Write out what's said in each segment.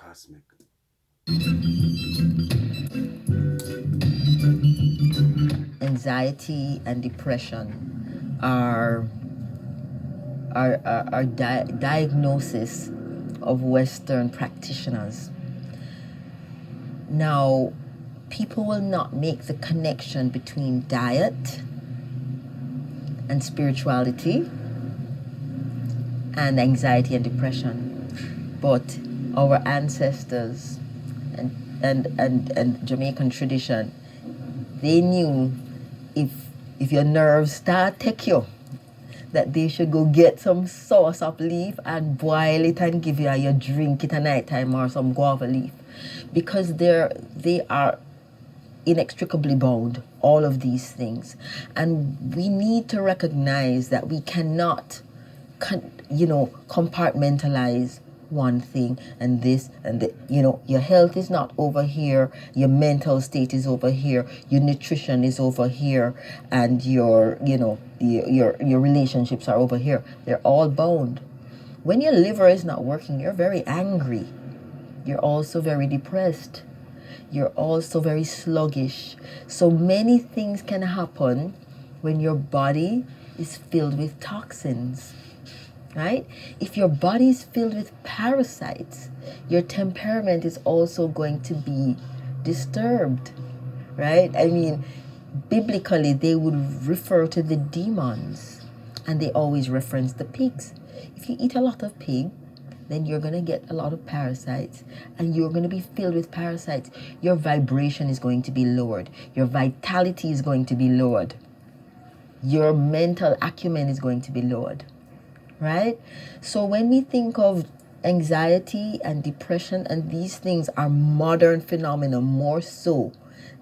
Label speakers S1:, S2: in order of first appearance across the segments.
S1: cosmic.
S2: Anxiety and depression are diagnosis of Western practitioners. Now, people will not make the connection between diet and spirituality and anxiety and depression. But our ancestors and Jamaican tradition, they knew if your nerves start take you, that they should go get some sauce of leaf and boil it and give you, and you drink it at night time, or some guava leaf, because they are inextricably bound, all of these things. And we need to recognize that we cannot compartmentalize one thing and this and the, your health is not over here, your mental state is over here, your nutrition is over here, and your relationships are over here. They're all bound. When your liver is not working, you're very angry, you're also very depressed, you're also very sluggish. So many things can happen when your body is filled with toxins, right? If your body is filled with parasites, your temperament is also going to be disturbed, right? I mean, biblically, they would refer to the demons, and they always reference the pigs. If you eat a lot of pig, then you're going to get a lot of parasites, and you're going to be filled with parasites. Your vibration is going to be lowered. Your vitality is going to be lowered. Your mental acumen is going to be lowered, right? So when we think of anxiety and depression, and these things are modern phenomena more so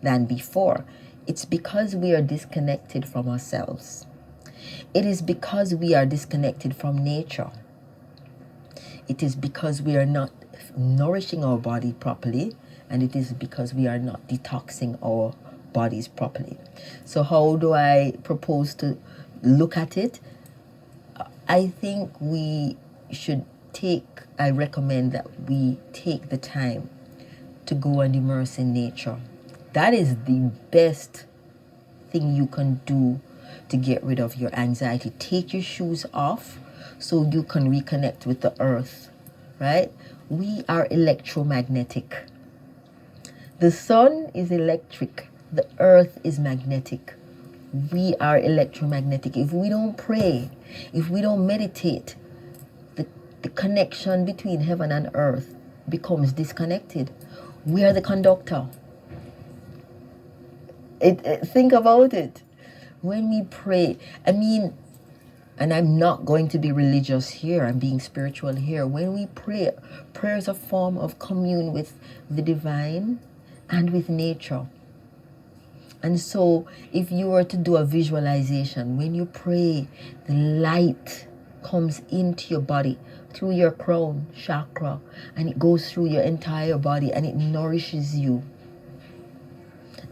S2: than before, it's because we are disconnected from ourselves. It is because we are disconnected from nature. It is because we are not nourishing our body properly, and it is because we are not detoxing our bodies properly. So how do I propose to look at it? I think I recommend that we take the time to go and immerse in nature. That is the best thing you can do to get rid of your anxiety. Take your shoes off so you can reconnect with the earth, right? We are electromagnetic. The sun is electric. The earth is magnetic. We are electromagnetic. If we don't pray, if we don't meditate, the connection between heaven and earth becomes disconnected. We are the conductor. Think about it. When we pray, and I'm not going to be religious here, I'm being spiritual here. When we pray, prayer is a form of commune with the divine and with nature. And so if you were to do a visualization, when you pray, the light comes into your body through your crown chakra, and it goes through your entire body, and it nourishes you.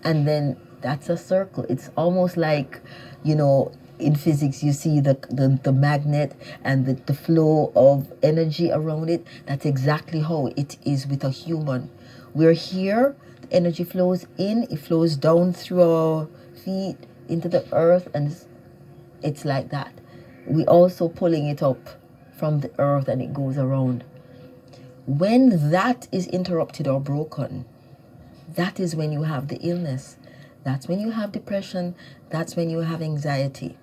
S2: And then that's a circle. It's almost like, in physics, you see the magnet and the flow of energy around it. That's exactly how it is with a human. We're here, the energy flows in, it flows down through our feet into the earth, and it's like that. We also pulling it up from the earth, and it goes around. When that is interrupted or broken, that is when you have the illness. That's when you have depression. That's when you have anxiety.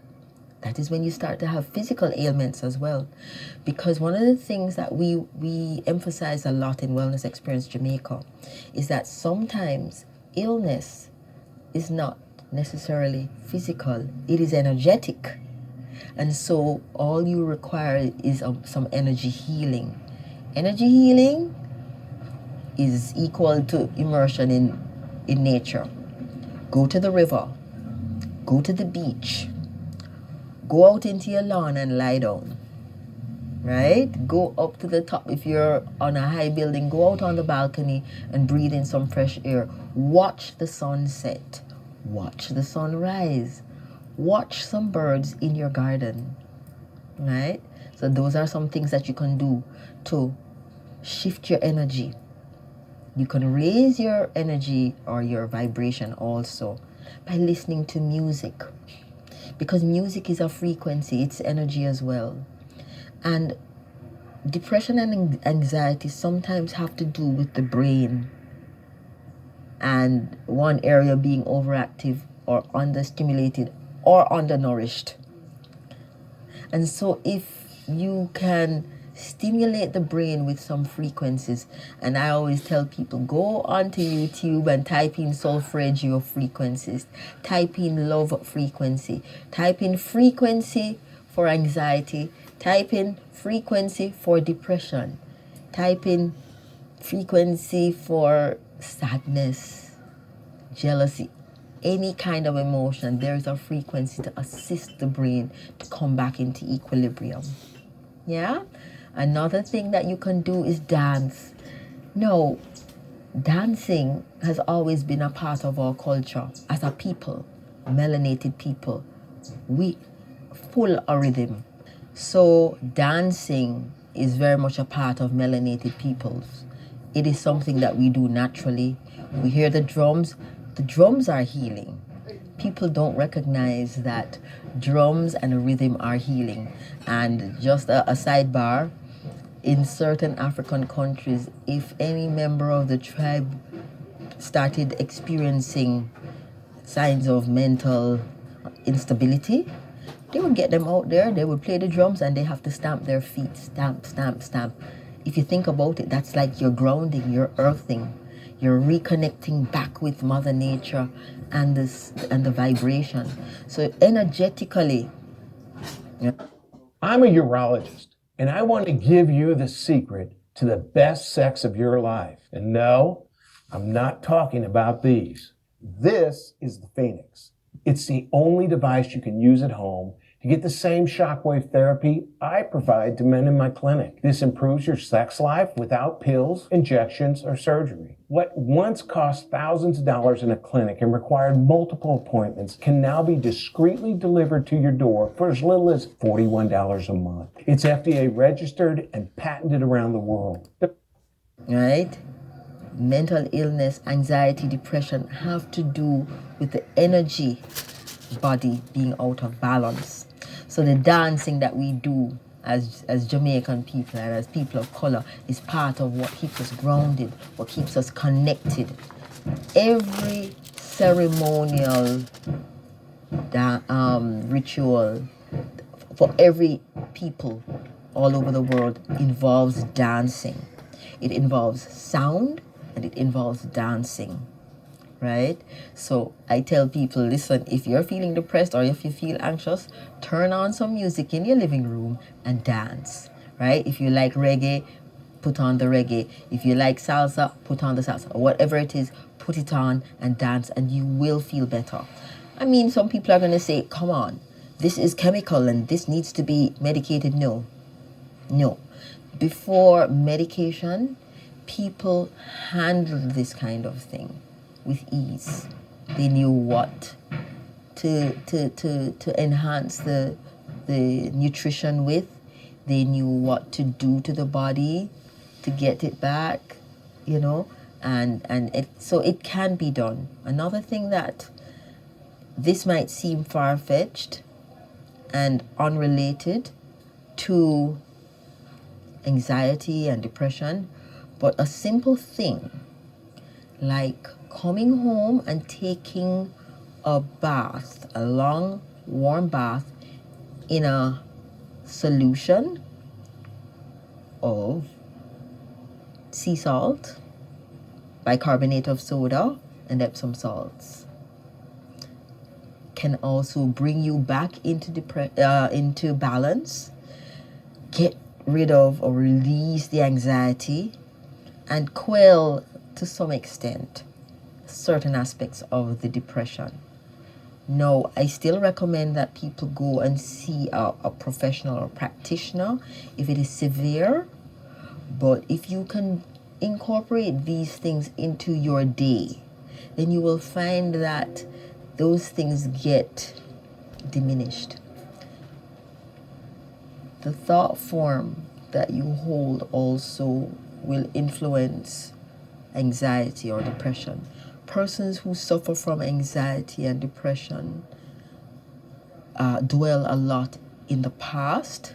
S2: That is when you start to have physical ailments as well. Because one of the things that we emphasize a lot in Wellness Experience Jamaica is that sometimes illness is not necessarily physical, it is energetic. And so all you require is some energy healing. Energy healing is equal to immersion in nature. Go to the river, go to the beach, go out into your lawn and lie down, right? Go up to the top. If you're on a high building, go out on the balcony and breathe in some fresh air. Watch the sunset, watch the sunrise, watch some birds in your garden, right? So those are some things that you can do to shift your energy. You can raise your energy or your vibration also by listening to music, because music is a frequency, it's energy as well. And depression and anxiety sometimes have to do with the brain and one area being overactive or understimulated or undernourished. And so if you can stimulate the brain with some frequencies, and I always tell people, go onto YouTube and type in solfeggio frequencies, type in love frequency, type in frequency for anxiety, type in frequency for depression, type in frequency for sadness, jealousy, any kind of emotion. There is a frequency to assist the brain to come back into equilibrium. Yeah? Another thing that you can do is dance. No, dancing has always been a part of our culture as a people, melanated people. We full of rhythm. So dancing is very much a part of melanated peoples. It is something that we do naturally. We hear the drums. The drums are healing. People don't recognize that drums and rhythm are healing. And just a sidebar, in certain African countries, if any member of the tribe started experiencing signs of mental instability, they would get them out there, they would play the drums, and they have to stamp their feet, stamp, stamp, stamp. If you think about it, that's like you're grounding, you're earthing, you're reconnecting back with Mother Nature and the vibration. So energetically, yeah.
S1: I'm a urologist, and I want to give you the secret to the best sex of your life. And no, I'm not talking about these. This is the Phoenix. It's the only device you can use at home to get the same shockwave therapy I provide to men in my clinic. This improves your sex life without pills, injections, or surgery. What once cost thousands of dollars in a clinic and required multiple appointments can now be discreetly delivered to your door for as little as $41 a month. It's FDA registered and patented around the world.
S2: Right? Mental illness, anxiety, depression have to do with the energy body being out of balance. So the dancing that we do as Jamaican people and as people of color is part of what keeps us grounded, what keeps us connected. Every ceremonial ritual for every people all over the world involves dancing. It involves sound and it involves dancing, right? So I tell people, listen, if you're feeling depressed or if you feel anxious, turn on some music in your living room and dance, right? If you like reggae, put on the reggae. If you like salsa, put on the salsa. Or whatever it is, put it on and dance and you will feel better. I mean, some people are going to say, come on, this is chemical and this needs to be medicated. No, no. Before medication, people handled this kind of thing with ease. They knew what to enhance the nutrition with. They knew what to do to the body to get it back, you know, and so it can be done. Another thing that this might seem far-fetched and unrelated to anxiety and depression, but a simple thing like coming home and taking a bath, a long warm bath in a solution of sea salt, bicarbonate of soda, and Epsom salts can also bring you back into balance, get rid of or release the anxiety, and quell to some extent certain aspects of the depression. No, I still recommend that people go and see a professional or practitioner if it is severe. But if you can incorporate these things into your day, then you will find that those things get diminished. The thought form that you hold also will influence anxiety or depression. Persons who suffer from anxiety and depression dwell a lot in the past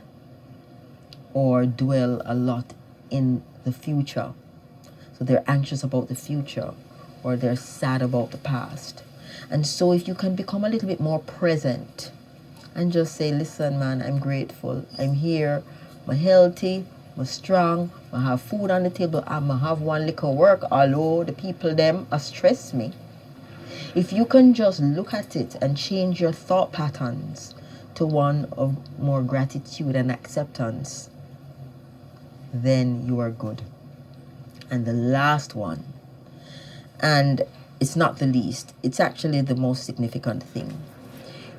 S2: or dwell a lot in the future. So they're anxious about the future or they're sad about the past. And so if you can become a little bit more present and just say, listen, man, I'm grateful. I'm here. I'm healthy. I'm strong. I have food on the table. I'm going to have one little work. Although the people, them, stress me. If you can just look at it and change your thought patterns to one of more gratitude and acceptance, then you are good. And the last one, and it's not the least, it's actually the most significant thing.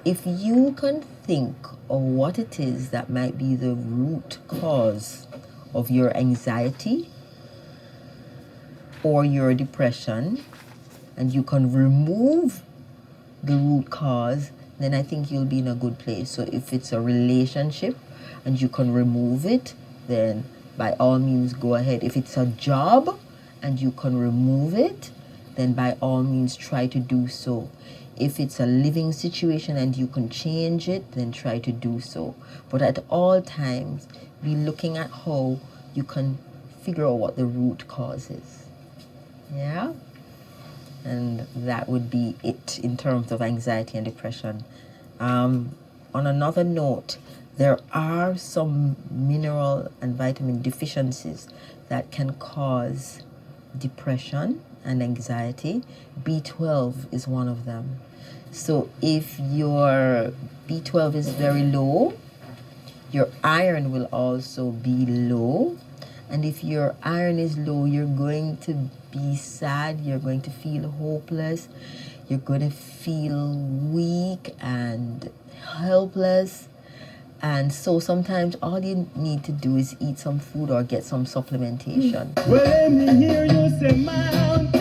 S2: If you can think of what it is that might be the root cause of your anxiety or your depression, and you can remove the root cause, then I think you'll be in a good place. So if it's a relationship and you can remove it, then by all means go ahead. If it's a job and you can remove it, then by all means try to do so. If it's a living situation and you can change it, then try to do so. But at all times, be looking at how you can figure out what the root cause is. Yeah? And that would be it in terms of anxiety and depression. On another note, there are some mineral and vitamin deficiencies that can cause depression and anxiety. B12 is one of them. So if your B12 is very low, your iron will also be low. And if your iron is low, you're going to be sad, you're going to feel hopeless, you're going to feel weak and helpless. And so sometimes all you need to do is eat some food or get some supplementation.
S3: Well, let me hear you say mountain.